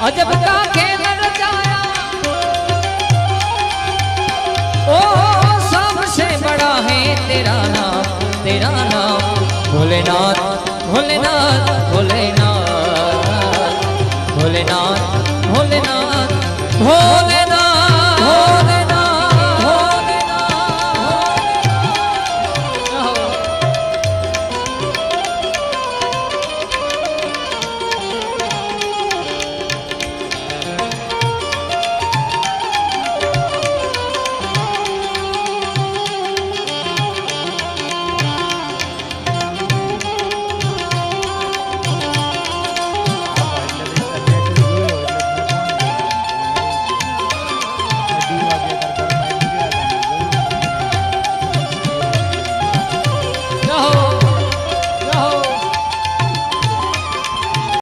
अजब का खेल रचाया ओ सबसे बड़ा है तेरा नाम भोलेनाथ भोलेनाथ भोलेनाथ भोलेनाथ